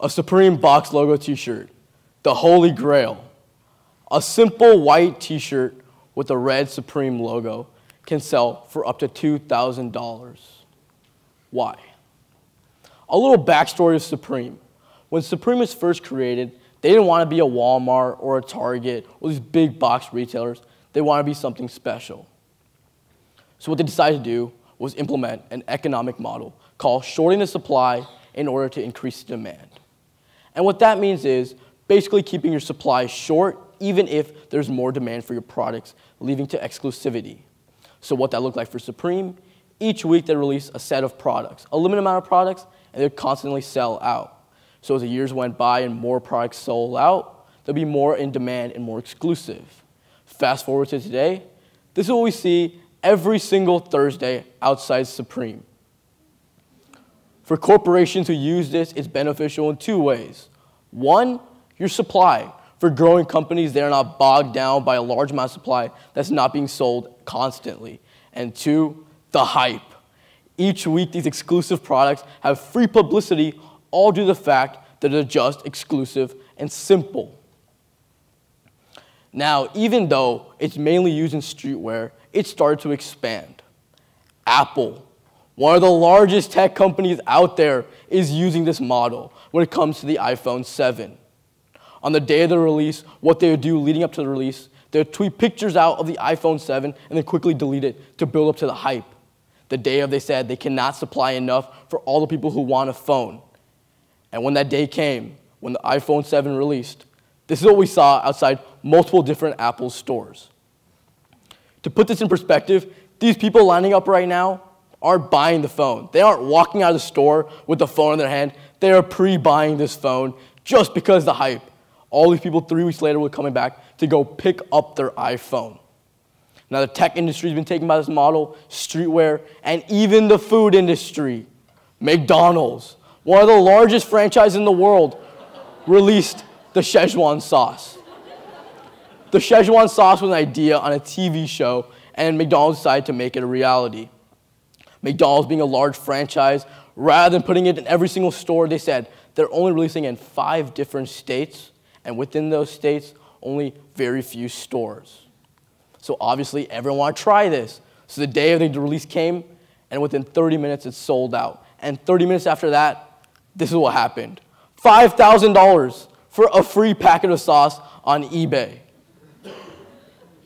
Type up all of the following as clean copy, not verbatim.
A Supreme box logo t-shirt, the Holy Grail. A simple white t-shirt with a red Supreme logo can sell for up to $2,000. Why? A little backstory of Supreme. When Supreme was first created, they didn't want to be a Walmart or a Target or these big box retailers. They wanted to be something special. So what they decided to do was implement an economic model called shorting the supply in order to increase the demand. And what that means is basically keeping your supply short even if there's more demand for your products, leading to exclusivity. So what that looked like for Supreme, each week they release a set of products, a limited amount of products, and they constantly sell out. So as the years went by and more products sold out, there'll be more in demand and more exclusive. Fast forward to today, this is what we see every single Thursday outside Supreme. For corporations who use this, it's beneficial in two ways. One, your supply. For growing companies, they're not bogged down by a large amount of supply that's not being sold constantly. And two, the hype. Each week, these exclusive products have free publicity, all due to the fact that they're just exclusive and simple. Now, even though it's mainly used in streetwear, it started to expand. Apple, one of the largest tech companies out there, is using this model when it comes to the iPhone 7. On the day of the release, what they would do leading up to the release, they would tweet pictures out of the iPhone 7 and then quickly delete it to build up to the hype. The day of, they said they cannot supply enough for all the people who want a phone. And when that day came, when the iPhone 7 released, this is what we saw outside multiple different Apple stores. To put this in perspective, these people lining up right now aren't buying the phone. They aren't walking out of the store with the phone in their hand. They are pre-buying this phone just because of the hype. All these people 3 weeks later were coming back to go pick up their iPhone. Now the tech industry has been taken by this model, streetwear, and even the food industry. McDonald's, one of the largest franchises in the world, released the Szechuan sauce. The Szechuan sauce was an idea on a TV show, and McDonald's decided to make it a reality. McDonald's, being a large franchise, rather than putting it in every single store, they said they're only releasing in 5 different states, and within those states, only very few stores. So obviously, everyone wanted to try this. So the day of the release came, and within 30 minutes, it sold out. And 30 minutes after that, this is what happened. $5,000 for a free packet of sauce on eBay.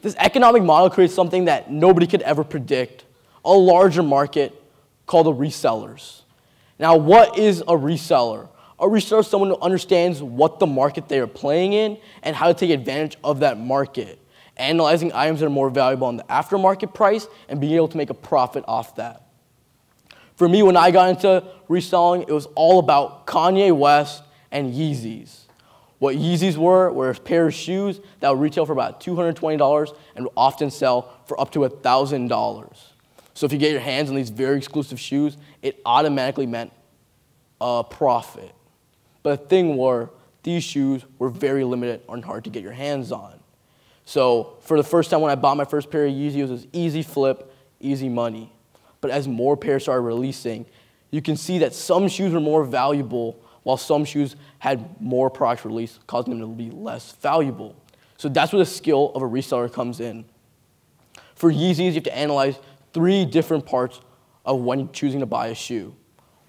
This economic model creates something that nobody could ever predict, a larger market called the resellers. Now, what is a reseller? A reseller is someone who understands what the market they are playing in and how to take advantage of that market, analyzing items that are more valuable on the aftermarket price and being able to make a profit off that. For me, when I got into reselling, it was all about Kanye West and Yeezys. What Yeezys were a pair of shoes that would retail for about $220 and would often sell for up to $1,000. So if you get your hands on these very exclusive shoes, it automatically meant a profit. But the thing were, these shoes were very limited and hard to get your hands on. So for the first time when I bought my first pair of Yeezys, it was easy flip, easy money. But as more pairs started releasing, you can see that some shoes were more valuable while some shoes had more products released, causing them to be less valuable. So that's where the skill of a reseller comes in. For Yeezys, you have to analyze 3 different parts of when choosing to buy a shoe.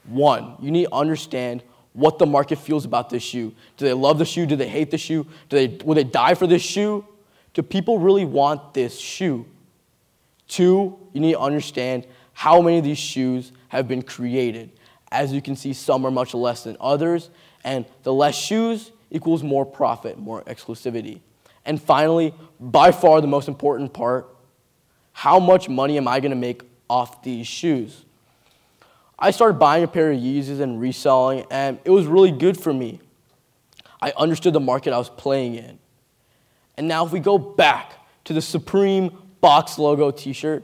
1, you need to understand what the market feels about this shoe. Do they love the shoe? Do they hate the shoe? Will they die for this shoe? Do people really want this shoe? 2, you need to understand how many of these shoes have been created. As you can see, some are much less than others, and the less shoes equals more profit, more exclusivity. And finally, by far the most important part, how much money am I going to make off these shoes? I started buying a pair of Yeezys and reselling, and it was really good for me. I understood the market I was playing in. And now if we go back to the Supreme box logo t-shirt,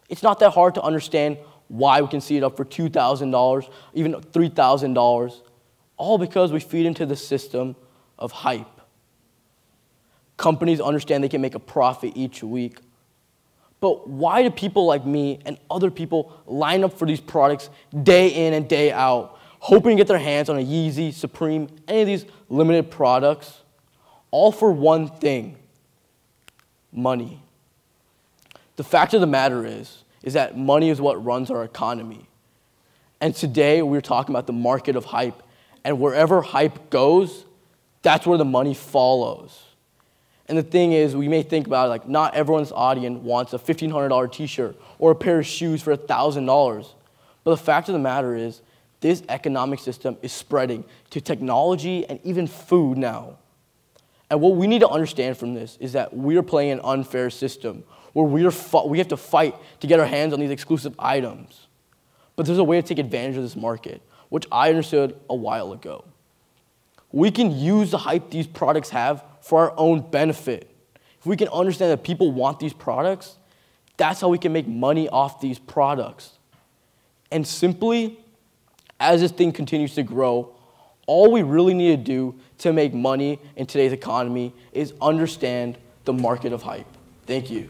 it's not that hard to understand why we can see it up for $2,000, even $3,000, all because we feed into the system of hype. Companies understand they can make a profit each week. But why do people like me and other people line up for these products day in and day out? hoping to get their hands on a Yeezy, Supreme, any of these limited products, all for one thing: money. The fact of the matter is that money is what runs our economy. And today we're talking about the market of hype, and wherever hype goes, that's where the money follows. And the thing is, we may think about it like not everyone's audience wants a $1,500 t-shirt or a pair of shoes for $1,000. But the fact of the matter is, this economic system is spreading to technology and even food now. And what we need to understand from this is that we are playing an unfair system where we have to fight to get our hands on these exclusive items. But there's a way to take advantage of this market, which I understood a while ago. We can use the hype these products have for our own benefit. If we can understand that people want these products, that's how we can make money off these products. And simply, as this thing continues to grow, all we really need to do to make money in today's economy is understand the market of hype. Thank you.